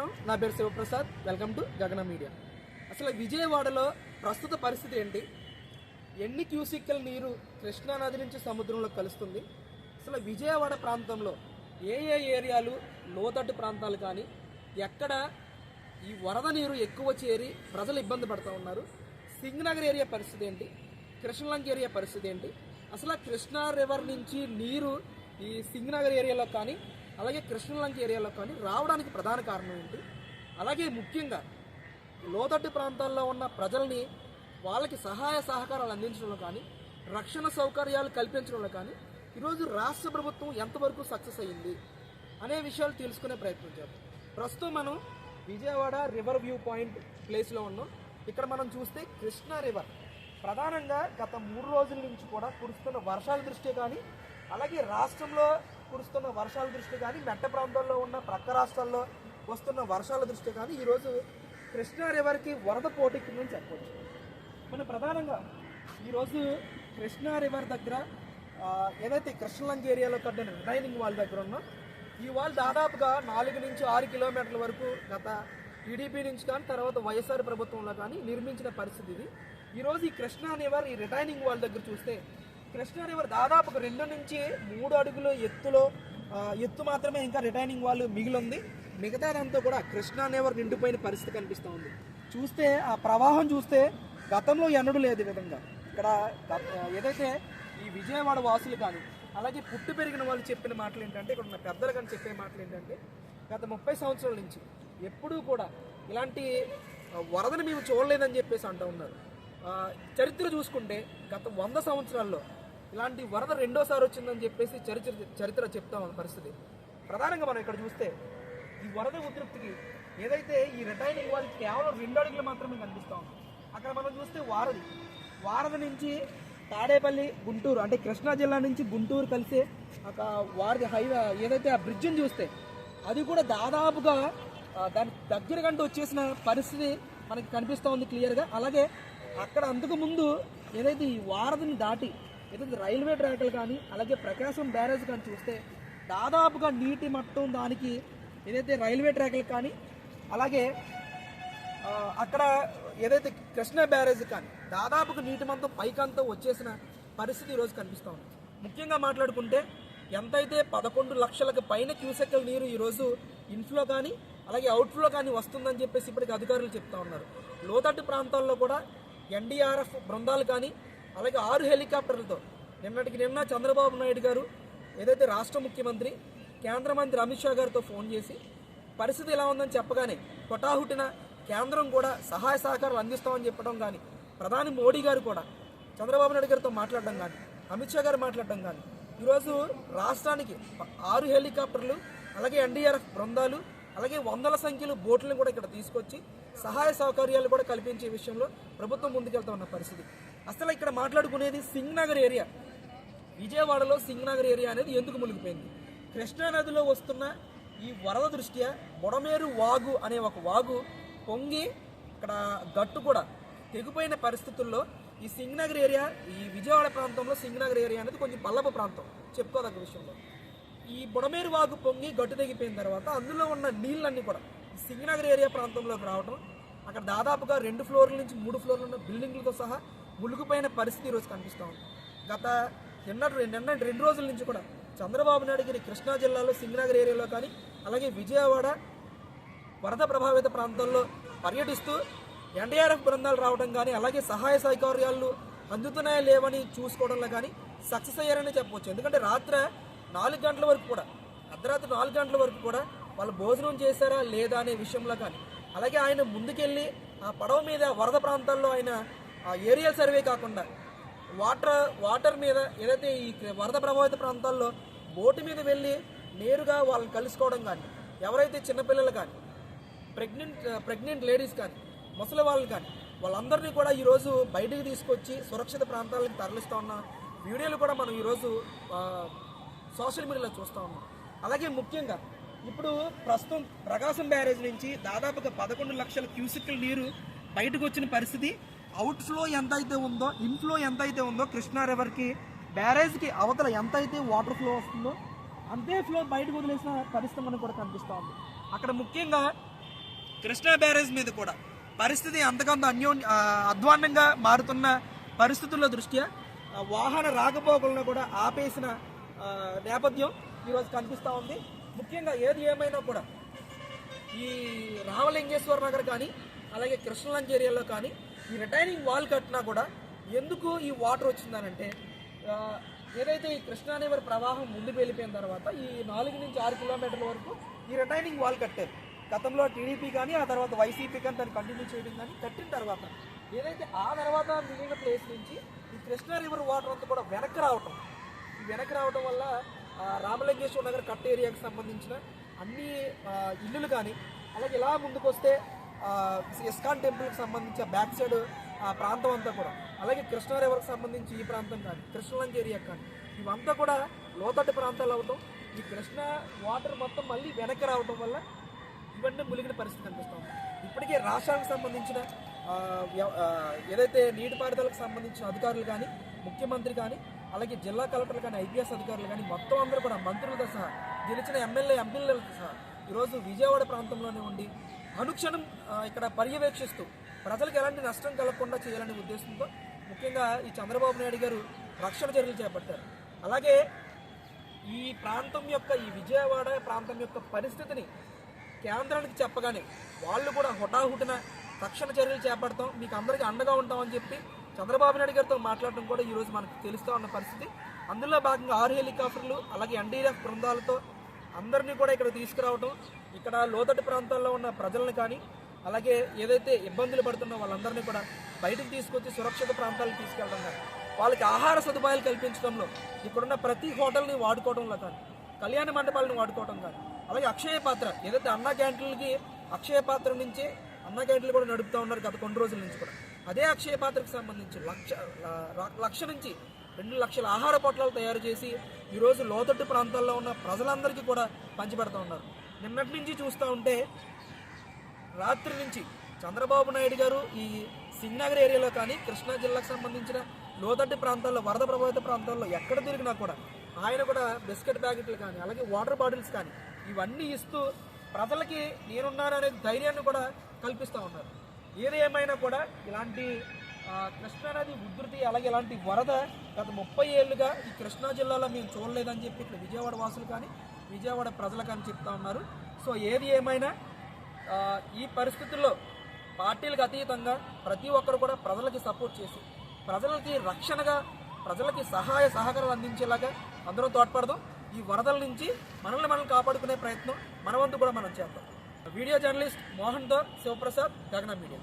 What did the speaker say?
నమస్కారం, నా పేరు శివప్రసాద్. వెల్కమ్ టు గగన మీడియా. అసలు విజయవాడలో ప్రస్తుత పరిస్థితి ఏంటి? ఎన్ని క్యూసిక్కల నీరు కృష్ణా నది నుంచి సముద్రంలో కలుస్తుంది? అసలు విజయవాడ ప్రాంతంలో ఏ ఏరియాలు లోతట్టు ప్రాంతాలు కానీ ఎక్కడ ఈ వరద నీరు ఎక్కువ చేరి ప్రజలు ఇబ్బంది పడుతూ ఉన్నారు? సింగనగర్ ఏరియా పరిస్థితి ఏంటి? కృష్ణలంక ఏరియా పరిస్థితి ఏంటి? అసలు కృష్ణా రివర్ నుంచి నీరు ఈ సింగనగర్ ఏరియాలో కానీ అలాగే కృష్ణలంక ఏరియాలో కానీ రావడానికి ప్రధాన కారణం ఏంటి? అలాగే ముఖ్యంగా లోతట్టు ప్రాంతాల్లో ఉన్న ప్రజల్ని వాళ్ళకి సహాయ సహకారాలు అందించడంలో కానీ రక్షణ సౌకర్యాలు కల్పించడంలో కానీ ఈరోజు రాష్ట్ర ప్రభుత్వం ఎంతవరకు సక్సెస్ అయ్యింది అనే విషయాలు తెలుసుకునే ప్రయత్నం చేద్దాం. ప్రస్తుతం మనం విజయవాడ రివర్ వ్యూ పాయింట్ ప్లేస్లో ఉన్నాం. ఇక్కడ మనం చూస్తే కృష్ణా రివర్ ప్రధానంగా గత 3 రోజుల నుంచి కూడా కురుస్తున్న వర్షాల దృష్ట్యా కానీ అలాగే రాష్ట్రంలో కురుస్తున్న వర్షాల దృష్ట్యా కానీ మెట్ట ప్రాంతాల్లో ఉన్న ప్రక్క రాష్ట్రాల్లో వస్తున్న వర్షాల దృష్ట్యా కానీ ఈరోజు కృష్ణా రివర్కి వరద పోటెక్కిందని చెప్పవచ్చు. మనం ప్రధానంగా ఈరోజు కృష్ణా రివర్ దగ్గర ఏదైతే కృష్ణలంక ఏరియాలో కట్టిన రిటైనింగ్ వాల్ దగ్గర ఉన్నాం. ఈ వాల్ దాదాపుగా 4 నుంచి 6 కిలోమీటర్ల వరకు గత టీడీపీ నుంచి కానీ తర్వాత వైఎస్ఆర్ ప్రభుత్వంలో కానీ నిర్మించిన పరిస్థితి ఇది. ఈరోజు ఈ కృష్ణా రివర్ ఈ రిటైనింగ్ వాల్ దగ్గర చూస్తే కృష్ణా రివర్ దాదాపుగా 2 నుంచి 3 అడుగులు ఎత్తు మాత్రమే ఇంకా రిటైనింగ్ వాల్ మిగిలి ఉంది. మిగతాదంతా కూడా కృష్ణా రివర్ నిండిపోయిన పరిస్థితి కనిపిస్తూ ఉంది. చూస్తే ఆ ప్రవాహం చూస్తే గతంలో ఎన్నడూ లేదు ఈ విధంగా. ఇక్కడ ఏదైతే ఈ విజయవాడ వాసులు కానీ అలాగే పుట్టి పెరిగిన వాళ్ళు చెప్పిన మాటలు ఏంటంటే, ఇక్కడ ఉన్న పెద్దలు కానీ చెప్పే మాటలు ఏంటంటే, గత 30 సంవత్సరాల నుంచి ఎప్పుడూ కూడా ఇలాంటి వరదను మేము చూడలేదని చెప్పేసి అంటూ ఉన్నారు. చరిత్ర చూసుకుంటే గత 100 సంవత్సరాల్లో ఇలాంటి వరద రెండోసారి వచ్చిందని చెప్పేసి చరిత్ర చెప్తా ఉన్న పరిస్థితి. ప్రధానంగా మనం ఇక్కడ చూస్తే ఈ వరద ఉధృతికి ఏదైతే ఈ రిటైనింగ్ వాల్ కేవలం 2 అడుగులు మాత్రమే కనిపిస్తూ ఉంది. అక్కడ మనం చూస్తే వారధి నుంచి తాడేపల్లి గుంటూరు అంటే కృష్ణా జిల్లా నుంచి గుంటూరు కలిసే ఒక వారధి హైవే ఏదైతే ఆ బ్రిడ్జిని చూస్తే అది కూడా దాదాపుగా దాని దగ్గర కంటూ వచ్చేసిన పరిస్థితి మనకి కనిపిస్తూ ఉంది క్లియర్గా. అలాగే అక్కడ అంతకు ముందు ఏదైతే ఈ వారధిని దాటి ఏదైతే రైల్వే ట్రాక్లు కానీ అలాగే ప్రకాశం బ్యారేజ్ కానీ చూస్తే దాదాపుగా నీటి మట్టం దానికి ఏదైతే రైల్వే ట్రాక్లు కానీ అలాగే అక్కడ ఏదైతే కృష్ణా బ్యారేజ్ కానీ దాదాపుగా నీటి మొత్తం పైకంతా వచ్చేసిన పరిస్థితి ఈరోజు కనిపిస్తూ ఉంది. ముఖ్యంగా మాట్లాడుకుంటే ఎంతైతే 11 లక్షలకు పైన క్యూసెక్కల నీరు ఈరోజు ఇన్ఫ్లో కానీ అలాగే అవుట్ఫ్లో కానీ వస్తుందని చెప్పేసి ఇప్పటికి అధికారులు చెప్తా ఉన్నారు. లోతట్టు ప్రాంతాల్లో కూడా ఎన్డీఆర్ఎఫ్ బృందాలు కానీ అలాగే 6 హెలికాప్టర్లతో నిన్న చంద్రబాబు నాయుడు గారు ఏదైతే రాష్ట్ర ముఖ్యమంత్రి కేంద్ర మంత్రి అమిత్ షా గారితో ఫోన్ చేసి పరిస్థితి ఎలా ఉందని చెప్పగానే కొటాహుటిన కేంద్రం కూడా సహాయ సహకారాలు అందిస్తామని చెప్పడం కానీ ప్రధాని మోడీ గారు కూడా చంద్రబాబు నాయుడు గారితో మాట్లాడడం కానీ అమిత్ షా గారు మాట్లాడడం కానీ ఈరోజు రాష్ట్రానికి 6 హెలికాప్టర్లు అలాగే ఎన్డీఆర్ఎఫ్ బృందాలు అలాగే వందల సంఖ్యలో బోట్లను కూడా ఇక్కడ తీసుకొచ్చి సహాయ సౌకర్యాలు కూడా కల్పించే విషయంలో ప్రభుత్వం ముందుకెళ్తా ఉన్న పరిస్థితి. అసలు ఇక్కడ మాట్లాడుకునేది సింగనగర్ ఏరియా. విజయవాడలో సింగనగర్ ఏరియా అనేది ఎందుకు మునిగిపోయింది? కృష్ణా నదిలో వస్తున్న ఈ వరద దృష్ట్యా బొడమేరు వాగు అనే ఒక వాగు పొంగి ఇక్కడ గట్టు కూడా తెగిపోయిన పరిస్థితుల్లో ఈ సింగనగర్ ఏరియా ఈ విజయవాడ ప్రాంతంలో సింగనగర్ ఏరియా అనేది కొంచెం పల్లపు ప్రాంతం చెప్పుకోదగ్గ విషయంలో. ఈ బుడమేరు వాగు పొంగి గట్టు తెగిపోయిన తర్వాత అందులో ఉన్న నీళ్ళన్నీ కూడా సింగనగర్ ఏరియా ప్రాంతంలోకి రావడం అక్కడ దాదాపుగా 2 ఫ్లోర్ల నుంచి 3 ఫ్లోర్లు ఉన్న బిల్డింగ్లతో సహా మునిగిపోయిన పరిస్థితి ఈరోజు కనిపిస్తూ ఉంది. గత నిన్న 2 రోజుల నుంచి కూడా చంద్రబాబు నాయుడు గారి కృష్ణా జిల్లాలో సింగనగర్ ఏరియాలో కానీ అలాగే విజయవాడ వరద ప్రభావిత ప్రాంతాల్లో పర్యటిస్తూ ఎన్డీఆర్ఎఫ్ బృందాలు రావడం కానీ అలాగే సహాయ సౌకర్యాలు అందుతున్నాయా లేవని చూసుకోవడంలో కానీ సక్సెస్ అయ్యారని చెప్పవచ్చు. ఎందుకంటే రాత్రి 4 గంటల వరకు కూడా అర్ధరాత్రి 4 గంటల వరకు కూడా వాళ్ళు భోజనం చేశారా లేదా అనే విషయంలో కానీ అలాగే ఆయన ముందుకెళ్ళి ఆ పడవ మీద వరద ప్రాంతాల్లో ఆయన ఏరియల్ సర్వే కాకుండా వాటర్ మీద ఏదైతే ఈ వరద ప్రభావిత ప్రాంతాల్లో బోటు మీద వెళ్ళి నేరుగా వాళ్ళని కలుసుకోవడం కానీ ఎవరైతే చిన్నపిల్లలు కానీ ప్రెగ్నెంట్ లేడీస్ కానీ ముసలి వాళ్ళు కానీ వాళ్ళందరినీ కూడా ఈరోజు బయటకు తీసుకొచ్చి సురక్షిత ప్రాంతాలకు తరలిస్తూ ఉన్న వీడియోలు కూడా మనం ఈరోజు సోషల్ మీడియాలో చూస్తూ ఉన్నాం. అలాగే ముఖ్యంగా ఇప్పుడు ప్రస్తుతం ప్రకాశం బ్యారేజ్ నుంచి దాదాపుగా 11 లక్షల క్యూసెక్కుల నీరు బయటకు వచ్చిన పరిస్థితి. అవుట్ఫ్లో ఎంతైతే ఉందో ఇన్ఫ్లో ఎంతైతే ఉందో కృష్ణా రివర్కి బ్యారేజ్కి అవతల ఎంతైతే వాటర్ ఫ్లో వస్తుందో అంతే ఫ్లో బయటకు వదిలేసిన పరిస్థితి మనకు కూడా కనిపిస్తూ ఉంది. అక్కడ ముఖ్యంగా కృష్ణా బ్యారేజ్ మీద కూడా పరిస్థితి అంతకంత అధ్వాన్నంగా మారుతున్న పరిస్థితుల దృష్ట్యా వాహన రాకపోకలను కూడా ఆపేసిన నేపథ్యం ఈరోజు కనిపిస్తూ ఉంది. ముఖ్యంగా ఏది ఏమైనా కూడా ఈ రామలింగేశ్వర నగర్ కానీ అలాగే కృష్ణలంక ఏరియాలో కానీ ఈ రిటైనింగ్ వాల్ కట్టినా కూడా ఎందుకు ఈ వాటర్ వచ్చిందనంటే ఏదైతే ఈ కృష్ణా రివర్ ప్రవాహం ముందుకు వెళ్ళిపోయిన తర్వాత ఈ 4 నుంచి 6 కిలోమీటర్ల వరకు ఈ రిటైనింగ్ వాల్ కట్టారు. గతంలో టీడీపీ కానీ ఆ తర్వాత వైసీపీ కానీ దాన్ని కంటిన్యూ చేయడం కానీ కట్టిన తర్వాత ఏదైతే ఆ తర్వాత మిగిలిన ప్లేస్ నుంచి ఈ కృష్ణా రివర్ వాటర్ అంతా కూడా వెనక్కి రావటం వల్ల రామలింగేశ్వర నగర్ కట్ట ఏరియాకి సంబంధించిన అన్ని ఇల్లులు కానీ అలాగే ఇలా ముందుకు వస్తే ఇస్కాన్ టెంపుల్కి సంబంధించిన బ్యాక్ సైడ్ ప్రాంతం అంతా కూడా అలాగే కృష్ణా రివర్కి సంబంధించి ఈ ప్రాంతం కానీ కృష్ణలంక ఏరియా కానీ ఇవంతా కూడా లోతట్టు ప్రాంతాలు అవటం ఈ కృష్ణా వాటర్ మొత్తం మళ్ళీ వెనక్కి రావటం వల్ల ఇవన్నీ మునిగిన పరిస్థితి కనిపిస్తాం. ఇప్పటికే రాష్ట్రానికి సంబంధించిన ఏదైతే నీటిపారుదలకు సంబంధించిన అధికారులు కానీ ముఖ్యమంత్రి కానీ అలాగే జిల్లా కలెక్టర్లు కానీ ఐపీఎస్ అధికారులు కానీ మొత్తం అందరూ కూడా మంత్రులతో సహా గెలిచిన ఎంపీలతో సహా ఈరోజు విజయవాడ ప్రాంతంలోనే ఉండి అనుక్షణం ఇక్కడ పర్యవేక్షిస్తూ ప్రజలకు ఎలాంటి నష్టం కలగకుండా చేయాలనే ఉద్దేశంతో ముఖ్యంగా ఈ చంద్రబాబు నాయుడు గారు రక్షణ చర్యలు చేపట్టారు. అలాగే ఈ ప్రాంతం యొక్క ఈ విజయవాడ ప్రాంతం యొక్క పరిస్థితిని కేంద్రానికి చెప్పగానే వాళ్ళు కూడా హుటాహుటిన రక్షణ చర్యలు చేపడతాం, మీకు అందరికీ అండగా ఉంటామని చెప్పి చంద్రబాబు నాయుడు గారితో మాట్లాడటం కూడా ఈరోజు మనకు తెలుస్తూ ఉన్న పరిస్థితి. అందులో భాగంగా 6 హెలికాప్టర్లు అలాగే ఎన్డీఆర్ఎఫ్ బృందాలతో అందరినీ కూడా ఇక్కడ తీసుకురావడం, ఇక్కడ లోతట్టు ప్రాంతాల్లో ఉన్న ప్రజలను కానీ అలాగే ఏదైతే ఇబ్బందులు పడుతున్న వాళ్ళందరినీ కూడా బయటకు తీసుకొచ్చి సురక్షిత ప్రాంతాలకు తీసుకెళ్ళడం కానీ వాళ్ళకి ఆహార సదుపాయాలు కల్పించడంలో ఇక్కడున్న ప్రతి హోటల్ని వాడుకోవడంలో కానీ కళ్యాణ మండపాలను వాడుకోవడం కానీ అలాగే అక్షయ పాత్ర ఏదైతే అన్నా క్యాంటీన్లకి అక్షయ పాత్ర నుంచి అన్నా క్యాంటీన్లు కూడా నడుపుతూ ఉన్నారు గత కొన్ని రోజుల నుంచి కూడా. అదే అక్షయ పాత్రకు సంబంధించి లక్ష నుంచి 2 లక్షల ఆహార పొట్లాలు తయారు చేసి ఈరోజు లోతట్టు ప్రాంతాల్లో ఉన్న ప్రజలందరికీ కూడా పంచిపెడతా ఉన్నారు. నిన్నటి నుంచి చూస్తూ ఉంటే రాత్రి నుంచి చంద్రబాబు నాయుడు గారు ఈ సింగనగర్ ఏరియాలో కానీ కృష్ణా జిల్లాకు సంబంధించిన లోతట్టు ప్రాంతాల్లో వరద ప్రభావిత ప్రాంతాల్లో ఎక్కడ తిరిగినా కూడా ఆయన కూడా బిస్కెట్ ప్యాకెట్లు కానీ అలాగే వాటర్ బాటిల్స్ కానీ ఇవన్నీ ఇస్తూ ప్రజలకి నేనున్నాననే ధైర్యాన్ని కూడా కల్పిస్తూ ఉన్నారు. ఏది ఏమైనా కూడా ఇలాంటి కృష్ణానది ఉధృతి అలాగే ఇలాంటి వరద గత 30 ఏళ్ళుగా ఈ కృష్ణా జిల్లాలో మేము చూడలేదని చెప్పి ఇక్కడ విజయవాడ వాసులు కానీ విజయవాడ ప్రజలు కానీ చెప్తా ఉన్నారు. సో ఏది ఏమైనా ఈ పరిస్థితుల్లో పార్టీలకు అతీతంగా ప్రతి ఒక్కరు కూడా ప్రజలకి సపోర్ట్ చేసి ప్రజలకి రక్షణగా ప్రజలకి సహాయ సహకారాలు అందించేలాగా అందరం తోడ్పడదాం. ఈ వరదల నుంచి మనల్ని కాపాడుకునే ప్రయత్నం మన వంతు కూడా మనం చేద్దాం. వీడియో జర్నలిస్ట్ మోహన్తో శివప్రసాద్, గగన మీడియా.